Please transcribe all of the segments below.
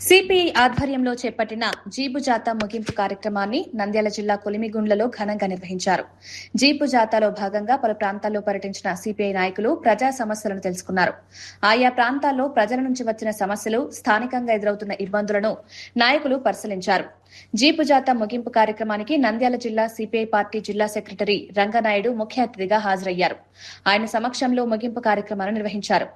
CPI ఆధ్వర్యంలో చేపట్టిన jeep జాతా ముగింపు కార్యక్రమాన్ని నంద్యాల జిల్లా కొలిమిగుండ్లలో ఘనంగా నిర్వహించారు. జీపు జాతాలో భాగంగా పలు ప్రాంతాల్లో పర్యటించిన సిపిఐ నాయకులు ప్రజా సమస్యలను తెలుసుకున్నారు. ఆయా ప్రాంతాల్లో ప్రజల నుంచి వచ్చిన సమస్యలు, స్థానికంగా ఎదురవుతున్న ఇబ్బందులను నాయకులు పరిశీలించారు. జీపు జాతా ముగింపు కార్యక్రమానికి నంద్యాల జిల్లా సిపిఐ పార్టీ జిల్లా సెక్రటరీ రంగనాయుడు ముఖ్య అతిథిగా హాజరయ్యారు. ఆయన సమక్షంలో ముగింపు కార్యక్రమాన్ని నిర్వహించారు.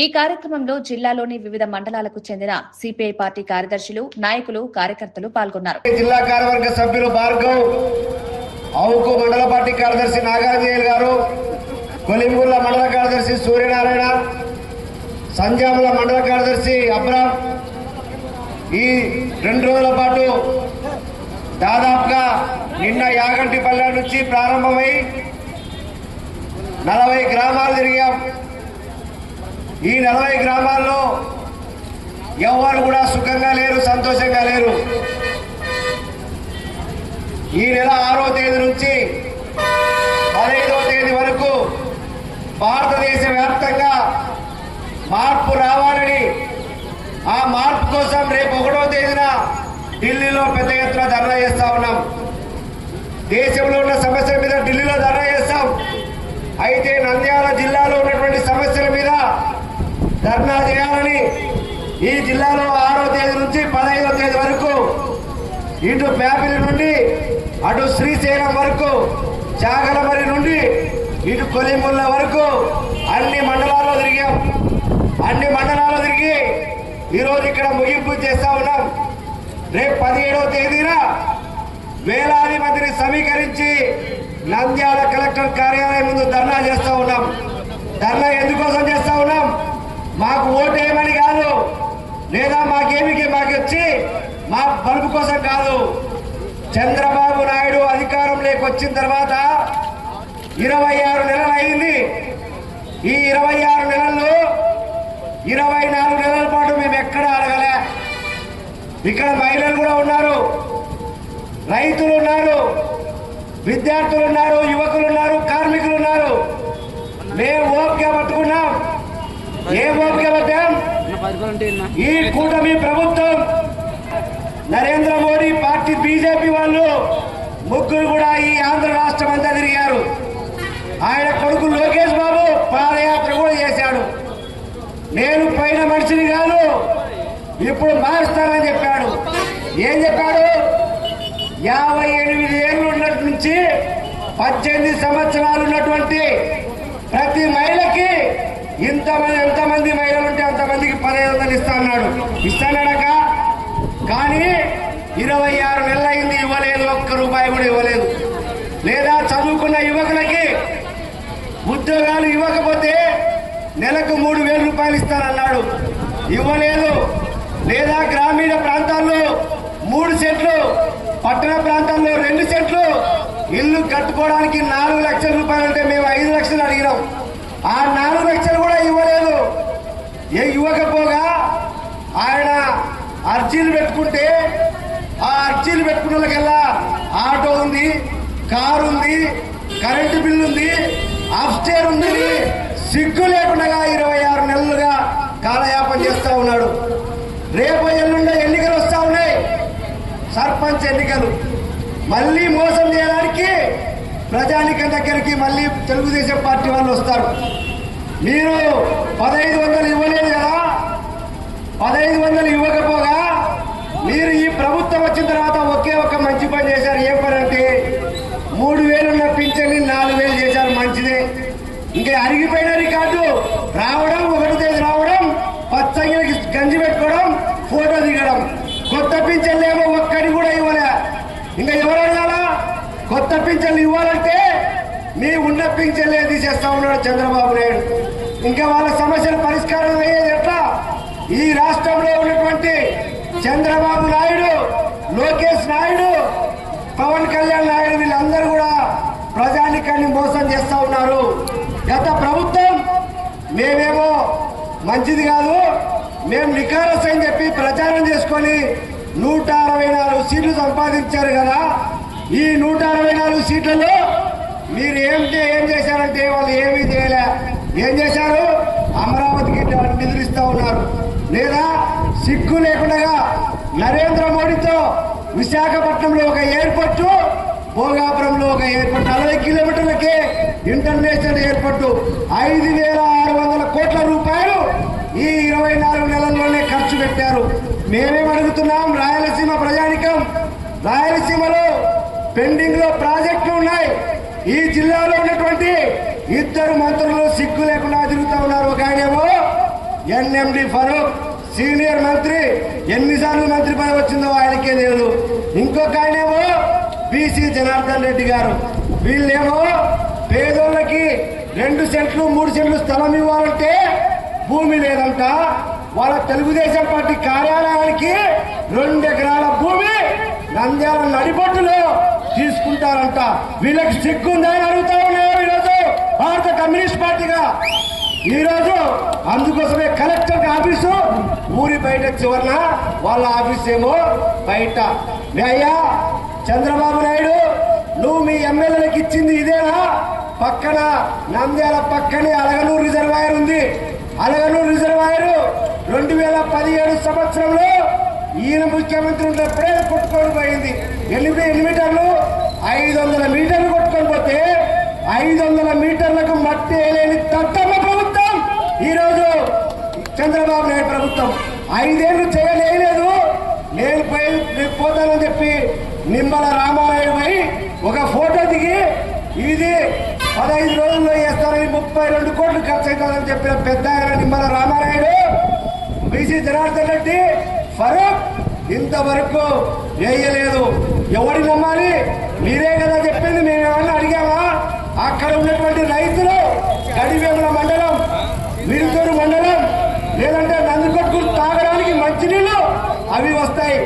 ఈ కార్యక్రమంలో జిల్లాలోని వివిధ మండలాలకు చెందిన సిపిఐ పార్టీ కార్యదర్శులు, నాయకులు, కార్యకర్తలు పాల్గొన్నారు. జిల్లా కార్యవర్గ సభ్యులు భార్గవ్, అవుకు మండల పార్టీ కార్యదర్శి నాగార్జున గారు, కొలింగుల మండల కార్యదర్శి సూర్యనారాయణ, సంజాముల మండల కార్యదర్శి అబ్రామ్ ఈ 2 రోజుల పాటు దాదాపుగా నిన్న యాగంటిపల్లె నుంచి ప్రారంభమై 40 గ్రామాలు తిరిగాం. ఈ 40 గ్రామాల్లో ఎవరు కూడా సుఖంగా లేరు, సంతోషంగా లేరు. ఈ నెల 6వ తేదీ నుంచి 15వ తేదీ వరకు భారతదేశ వ్యాప్తంగా మార్పు రావాలని, ఆ మార్పు కోసం రేపు 1వ తేదీన ఢిల్లీలో పెద్ద ఎత్తున ధర్నా చేస్తా ఉన్నాం. దేశంలో ఉన్న సమస్యల మీద ఢిల్లీలో ధర్నా చేస్తాం. అయితే నంద్యాల జిల్లాలో ఉన్నటువంటి సమస్యల మీద ధర్నా చేయాలని ఈ జిల్లాలో 6వ తేదీ నుంచి 15వ తేదీ వరకు ఇటు ప్యాపిలి నుండి అటు శ్రీశైలం వరకు, చాగలమరి నుండి ఇటు కొలిముల్ల వరకు అన్ని మండలాల్లో తిరిగాం. అన్ని మండలాల్లో తిరిగి ఈరోజు ఇక్కడ ముగింపు చేస్తా ఉన్నాం. రేపు 17వ తేదీన వేలాది మందిని సమీకరించి నంద్యాల కలెక్టర్ కార్యాలయం ముందు ధర్నా చేస్తా ఉన్నాం. ధర్నా ఎందుకోసం చేస్తా ఉన్నాం? మాకు ఓటేయమని కాదు, లేదా మాకు వచ్చి మా బలుపు కోసం కాదు. చంద్రబాబు నాయుడు అధికారంలోకి వచ్చిన తర్వాత 26 నెలలు అయింది. ఈ 26 నెలల్లో 24 నెలల పాటు మేము ఎక్కడ అడగలే. ఇక్కడ మహిళలు కూడా ఉన్నారు, రైతులు ఉన్నారు, విద్యార్థులు ఉన్నారు, యువకులు ఉన్నారు, కార్మికులు ఉన్నారు. మేము ఓపిక పట్టుకున్నాం. ఏం ఓపిక పట్టాం? ఈ కూటమి ప్రభుత్వం, నరేంద్ర మోడీ పార్టీ, బీజేపీ వాళ్ళు ముగ్గురు కూడా ఈ ఆంధ్ర రాష్ట్రం అంతా తిరిగారు. ఆయన కొడుకు లోకేష్ బాబు పాదయాత్ర కూడా చేశాడు. నేను పైన మనిషిని కాదు, ఇప్పుడు మారుస్తానని చెప్పాడు. ఏం చెప్పాడు? 58 ఏళ్ళు ఉన్నట్టు నుంచి 18 సంవత్సరాలు ఉన్నటువంటి ప్రతి మహిళకి ఎంతమంది మహిళలు ఉంటే అంతమందికి 1500 ఇస్తా అన్నాడు. ఇస్తానడక కానీ 26 నెలలు అయింది, ఇవ్వలేదు. ఒక్క రూపాయి కూడా ఇవ్వలేదు. లేదా చదువుకున్న యువకులకి ఉద్యోగాలు ఇవ్వకపోతే నెలకు 3000 రూపాయలు ఇస్తానన్నాడు, ఇవ్వలేదు. లేదా గ్రామీణ ప్రాంతాల్లో 3 సెంట్లు, పట్టణ ప్రాంతాల్లో 2 సెంట్లు ఇల్లు కట్టుకోవడానికి 4 లక్షల రూపాయలు అంటే మేము 5 లక్షలు అడిగినాం. ఆ 4 లక్షలు కూడా ఇవ్వలేదు. ఇవ్వకపోగా ఆయన అర్జీలు పెట్టుకుంటే ఆ అర్జీలు పెట్టుకున్న వాళ్ళకల్లా ఆటో ఉంది, కారు ఉంది, కరెంటు బిల్లు ఉంది, అప్స్టేర్ ఉంది. సిగ్గు లేకుండా 26 నెలలుగా కాలయాపన చేస్తా ఉన్నాడు. రేపు ఎల్లుండే ఎన్నికలు వస్తా ఉన్నాయి, సర్పంచ్ ఎన్నికలు. మళ్ళీ మోసం చేయడానికి ప్రజానికం దగ్గరికి మళ్ళీ తెలుగుదేశం పార్టీ వాళ్ళు వస్తారు. మీరు 1500 ఇవ్వలేదు కదా, 1500 ఇవ్వకపోగా మీరు ఈ ప్రభుత్వం వచ్చిన తర్వాత ఒకే ఒక మంచి పని చేశారు. ఏం పని అంటే 3000 ఉన్న పింఛన్ని 4000 చేశారు. మంచిదే. ఇంకా అరిగిపోయిన రికార్డు రావడం, 1వ తేదీ రావడం, పచ్చగిరికి గంజి పెట్టుకోవడం, ఫోటో దిగడం. కొత్త పింఛన్లు ఏమో ఒక్కడి కూడా ఇవ్వలే. ఇంకా ఎవరు అడగాలా? కొత్త పింఛన్లు ఇవ్వాలంటే మీ ఉన్న పింఛన్లే తీసేస్తా ఉన్నాడు చంద్రబాబు నాయుడు. ఇంకా వాళ్ళ సమస్యల పరిష్కారం అయ్యేది ఎట్లా? ఈ రాష్ట్రంలో ఉన్నటువంటి చంద్రబాబు నాయుడు, లోకేష్ నాయుడు, పవన్ కళ్యాణ్ నాయుడు వీళ్ళందరూ కూడా ప్రజానికాన్ని మోసం చేస్తా ఉన్నారు. గత ప్రభుత్వం మేమేమో మంచిది కాదు, మేము నికారస్ అని చెప్పి ప్రచారం చేసుకొని 164 సీట్లు సంపాదించారు కదా. ఈ 164 సీట్లలో మీరు ఏం చేశారంటే వాళ్ళు ఏమీ చేయలే. ఏం చేశారు? అమరావతికి నిధులు ఇస్తా ఉన్నారు, లేదా సిగ్గు లేకుండా నరేంద్ర మోడీతో విశాఖపట్నంలో ఒక ఎయిర్పోర్టు, భోగాపురంలో ఒక ఎయిర్పోర్ట్, 60 కిలోమీటర్లకే ఇంటర్నేషనల్ ఎయిర్పోర్టు 5,600 కోట్ల రూపాయలు ఈ 24 నెలల్లోనే ఖర్చు పెట్టారు. మేమేం అడుగుతున్నాం, రాయలసీమ ప్రజానికం, రాయలసీమలో పెండింగ్ లో ప్రాజెక్టులు ఉన్నాయి. ఈ జిల్లాలో ఉన్నటువంటి 2 మంత్రులు సిగ్గు లేకుండా తిరుగుతూ ఉన్నారు. ఒక ఆయనేమో ఎన్ఎండి ఫరూక్, సీనియర్ మంత్రి, ఎన్నిసార్లు మంత్రి పదవి వచ్చిందో ఆయనకే లేదు. ఇంకొక ఆయనేమో బీసీ జనార్దన్ రెడ్డి గారు. వీళ్ళేమో పేదోళ్ళకి 2 సెంట్లు 3 సెంట్లు స్థలం ఇవ్వాలంటే భూమి లేదంట. వాళ్ళ తెలుగుదేశం పార్టీ కార్యాలయానికి 2 ఎకరాల భూమి నంద్యాల నడిబొట్టులో తీసుకుంటారంట. వీళ్ళకి సిగ్గుందా అని అడుగుతా ఉన్నారు ఈరోజు భారత కమ్యూనిస్ట్ పార్టీగా. ఈరోజు అందుకోసమే కలెక్టర్ ఆఫీసు ఊరి బయట చివరన, వాళ్ళ ఆఫీస్ ఏమో బయట. అయ్యా చంద్రబాబు నాయుడు, నువ్వు మీ ఎమ్మెల్యేలకు ఇచ్చింది ఇదేనా? పక్కన నంద్యాల పక్కనే అలగనూరు రిజర్వాయర్ ఉంది. అలగనూరు రిజర్వాయర్ 2017 సంవత్సరంలో ఈయన ముఖ్యమంత్రి ఉన్నప్పుడే కొట్టుకొని పోయింది. ఎన్ని మీటర్లు? 500 మీటర్లు కొట్టుకొని పోతే 500 మీటర్లకు మట్టి వేయలేని దత్తమ్మ ప్రభుత్వం ఈరోజు చంద్రబాబు నాయుడు ప్రభుత్వం. 5 ఏళ్లు చేయలేదు. నేను పోతానని చెప్పి నిమ్మల రామారాయుడు పోయి ఒక ఫోటో దిగి ఇది 15 రోజుల్లో వేస్తానని 32 కోట్లు ఖర్చు అవుతుందని చెప్పిన పెద్ద ఆయన నిమ్మల రామారాయుడు, బీసీ జనార్దన్ రెడ్డి, ఫరూక్ ఇంతవరకు వేయలేదు. ఎవరి నమ్మాలి? మీరే కదా చెప్పింది, మేమేమన్నా అడిగామా? అక్కడ ఉన్నటువంటి రైతులు గడివేముల మండలం, విరుతూరు మండలం, లేదంటే నందికొట్కు తాగడానికి మంచినీళ్ళు అవి వస్తాయి.